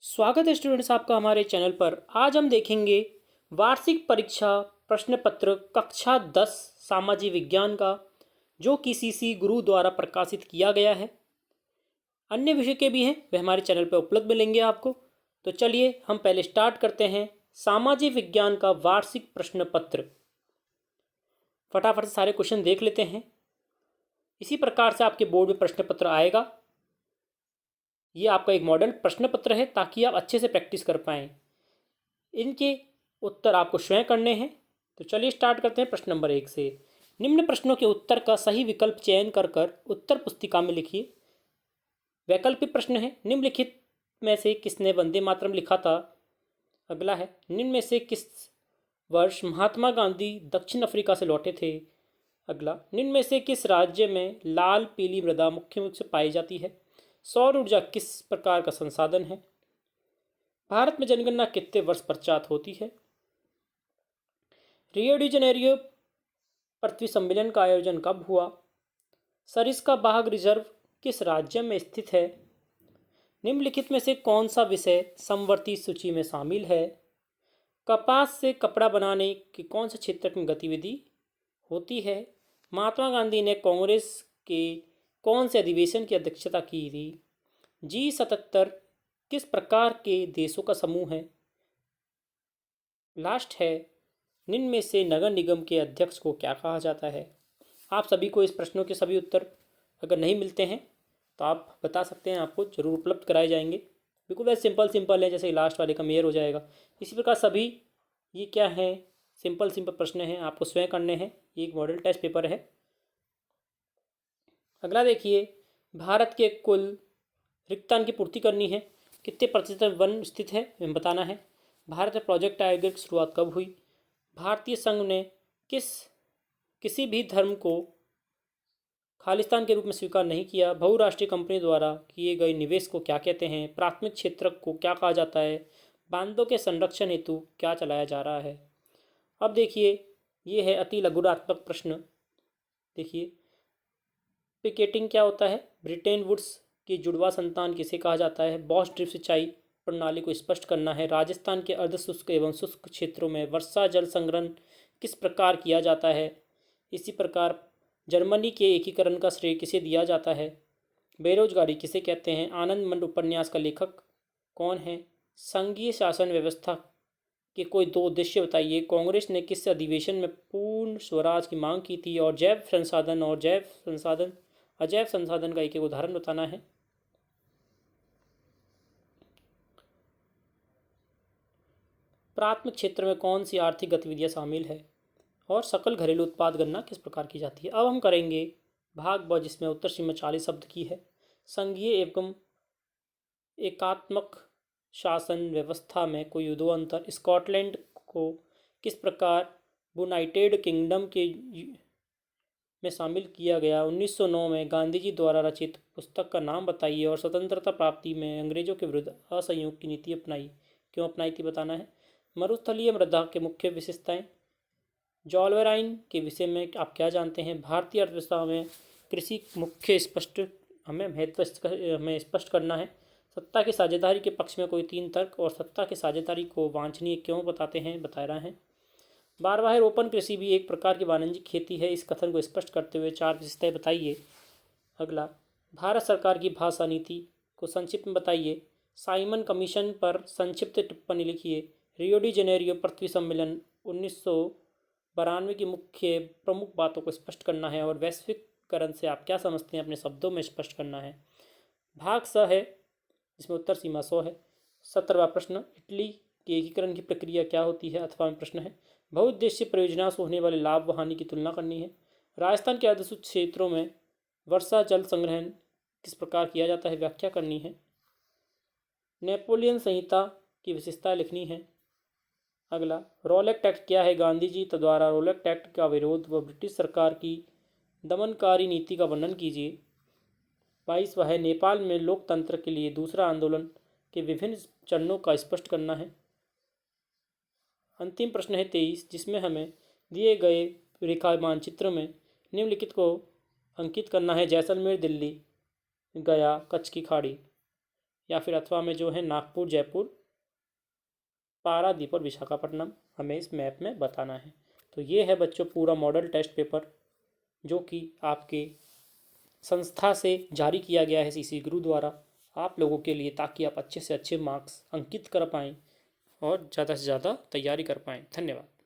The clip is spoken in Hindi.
स्वागत है स्टूडेंट्स आपका हमारे चैनल पर। आज हम देखेंगे वार्षिक परीक्षा प्रश्न पत्र कक्षा 10 सामाजिक विज्ञान का, जो कि सीसी गुरु द्वारा प्रकाशित किया गया है। अन्य विषय के भी हैं, वे हमारे चैनल पर उपलब्ध मिलेंगे आपको। तो चलिए हम पहले स्टार्ट करते हैं सामाजिक विज्ञान का वार्षिक प्रश्न पत्र। फटाफट से सारे क्वेश्चन देख लेते हैं। इसी प्रकार से आपके बोर्ड में प्रश्न पत्र आएगा। ये आपका एक मॉडल प्रश्न पत्र है ताकि आप अच्छे से प्रैक्टिस कर पाएँ। इनके उत्तर आपको स्वयं करने हैं। तो चलिए स्टार्ट करते हैं प्रश्न नंबर 1 से। निम्न प्रश्नों के उत्तर का सही विकल्प चयन कर कर उत्तर पुस्तिका में लिखिए। वैकल्पिक प्रश्न है, निम्नलिखित में से किसने वंदे मातरम लिखा था। अगला है, निम्न में से किस वर्ष महात्मा गांधी दक्षिण अफ्रीका से लौटे थे। अगला, निम्न में से किस राज्य में लाल पीली मृदा मुख्य रूप से पाई जाती है। सौर ऊर्जा किस प्रकार का संसाधन है। भारत में जनगणना कितने वर्ष पश्चात होती है। रियो डी जेनेरियो पृथ्वी सम्मेलन का आयोजन कब हुआ। सरिस्का बाघ रिजर्व किस राज्य में स्थित है। निम्नलिखित में से कौन सा विषय समवर्ती सूची में शामिल है। कपास से कपड़ा बनाने के कौन से क्षेत्र में गतिविधि होती है। महात्मा गांधी ने कांग्रेस के कौन से अधिवेशन की अध्यक्षता की थी। G77 किस प्रकार के देशों का समूह है। लास्ट है, निम्न में से नगर निगम के अध्यक्ष को क्या कहा जाता है। आप सभी को इस प्रश्नों के सभी उत्तर अगर नहीं मिलते हैं तो आप बता सकते हैं, आपको जरूर उपलब्ध कराए जाएंगे। बिल्कुल वैसे सिंपल है, जैसे लास्ट वाले का मेयर हो जाएगा। इसी प्रकार सभी ये क्या है, सिंपल प्रश्न हैं, आपको स्वयं करने हैं। ये एक मॉडल टेस्ट पेपर है। अगला देखिए, भारत के कुल रिक्तान की पूर्ति करनी है। कितने प्रतिशत वन स्थित है बताना है। भारत में प्रोजेक्ट टाइगर की शुरुआत कब हुई। भारतीय संघ ने किसी भी धर्म को खालिस्तान के रूप में स्वीकार नहीं किया। बहुराष्ट्रीय कंपनी द्वारा किए गए निवेश को क्या कहते हैं। प्राथमिक क्षेत्र को क्या कहा जाता है। बांधों के संरक्षण हेतु क्या चलाया जा रहा है। अब देखिए, ये है अति लघुरात्मक प्रश्न। देखिए, पिकेटिंग क्या होता है। ब्रिटेन वुड्स की जुड़वा संतान किसे कहा जाता है। बॉस ड्रिप सिंचाई प्रणाली को स्पष्ट करना है। राजस्थान के अर्धशुष्क एवं शुष्क क्षेत्रों में वर्षा जल संग्रहण किस प्रकार किया जाता है। इसी प्रकार जर्मनी के एकीकरण का श्रेय किसे दिया जाता है। बेरोजगारी किसे कहते हैं। आनंद मंड उपन्यास का लेखक कौन है। संघीय शासन व्यवस्था के कोई दो उद्देश्य बताइए। कांग्रेस ने किस अधिवेशन में पूर्ण स्वराज की मांग की थी। और अजैव संसाधन का एक उदाहरण बताना है। प्राथमिक क्षेत्र में कौन सी आर्थिक गतिविधियां शामिल है। और सकल घरेलू उत्पाद गणना किस प्रकार की जाती है। अब हम करेंगे भाग ब, जिसमें उत्तर सीमा 40 शब्द की है। संघीय एवं एकात्मक शासन व्यवस्था में कोई दो अंतर। स्कॉटलैंड को किस प्रकार यूनाइटेड किंगडम के में शामिल किया गया। 1909 में गांधी जी द्वारा रचित पुस्तक का नाम बताइए। और स्वतंत्रता प्राप्ति में अंग्रेजों के विरुद्ध असहयोग की नीति क्यों अपनाई थी बताना है। मरुस्थलीय मृदा के मुख्य विशेषताएं। जॉलवेराइन के विषय में आप क्या जानते हैं। भारतीय अर्थव्यवस्था में कृषि मुख्य हमें स्पष्ट करना है। सत्ता की साझेदारी के पक्ष में कोई 3 तर्क। और सत्ता की साझेदारी को वांछनीय क्यों बता रहा है। बारवाहे रोपण कृषि भी एक प्रकार की वाणिज्यिक खेती है। इस कथन को स्पष्ट करते हुए 4 विशेषताएं बताइए। अगला, भारत सरकार की भाषा नीति को संक्षिप्त में बताइए। साइमन कमीशन पर संक्षिप्त टिप्पणी लिखिए। रियो डी जेनेरियो पृथ्वी सम्मेलन 1992 की प्रमुख बातों को स्पष्ट करना है। और वैश्विकरण से आप क्या समझते हैं, अपने शब्दों में स्पष्ट करना है। भाग स है, जिसमें उत्तर सीमा 100 है। 17वां प्रश्न, इटली के एकीकरण की प्रक्रिया क्या होती है। 8वां प्रश्न है, बहुउद्देशीय परियोजना से होने वाले लाभ व हानि की तुलना करनी है। राजस्थान के अर्धशुष्क क्षेत्रों में वर्षा जल संग्रहण किस प्रकार किया जाता है, व्याख्या करनी है। नेपोलियन संहिता की विशेषता लिखनी है। अगला, रोलेक्ट एक्ट क्या है। गांधी जी द्वारा रोलेक्ट एक्ट का विरोध व ब्रिटिश सरकार की दमनकारी नीति का वर्णन कीजिए। 22वां है, नेपाल में लोकतंत्र के लिए दूसरा आंदोलन के विभिन्न चरणों का स्पष्ट करना है। अंतिम प्रश्न है 23, जिसमें हमें दिए गए रेखा मानचित्र में निम्नलिखित को अंकित करना है। जैसलमेर, दिल्ली, गया, कच्छ की खाड़ी। या फिर अथवा में जो है नागपुर, जयपुर, पारादीप और विशाखापट्टनम हमें इस मैप में बताना है। तो ये है बच्चों पूरा मॉडल टेस्ट पेपर जो कि आपके संस्था से जारी किया गया है सीसी गुरु द्वारा आप लोगों के लिए, ताकि आप अच्छे से अच्छे मार्क्स अंकित कर पाएँ और ज़्यादा से ज़्यादा तैयारी कर पाएँ। धन्यवाद।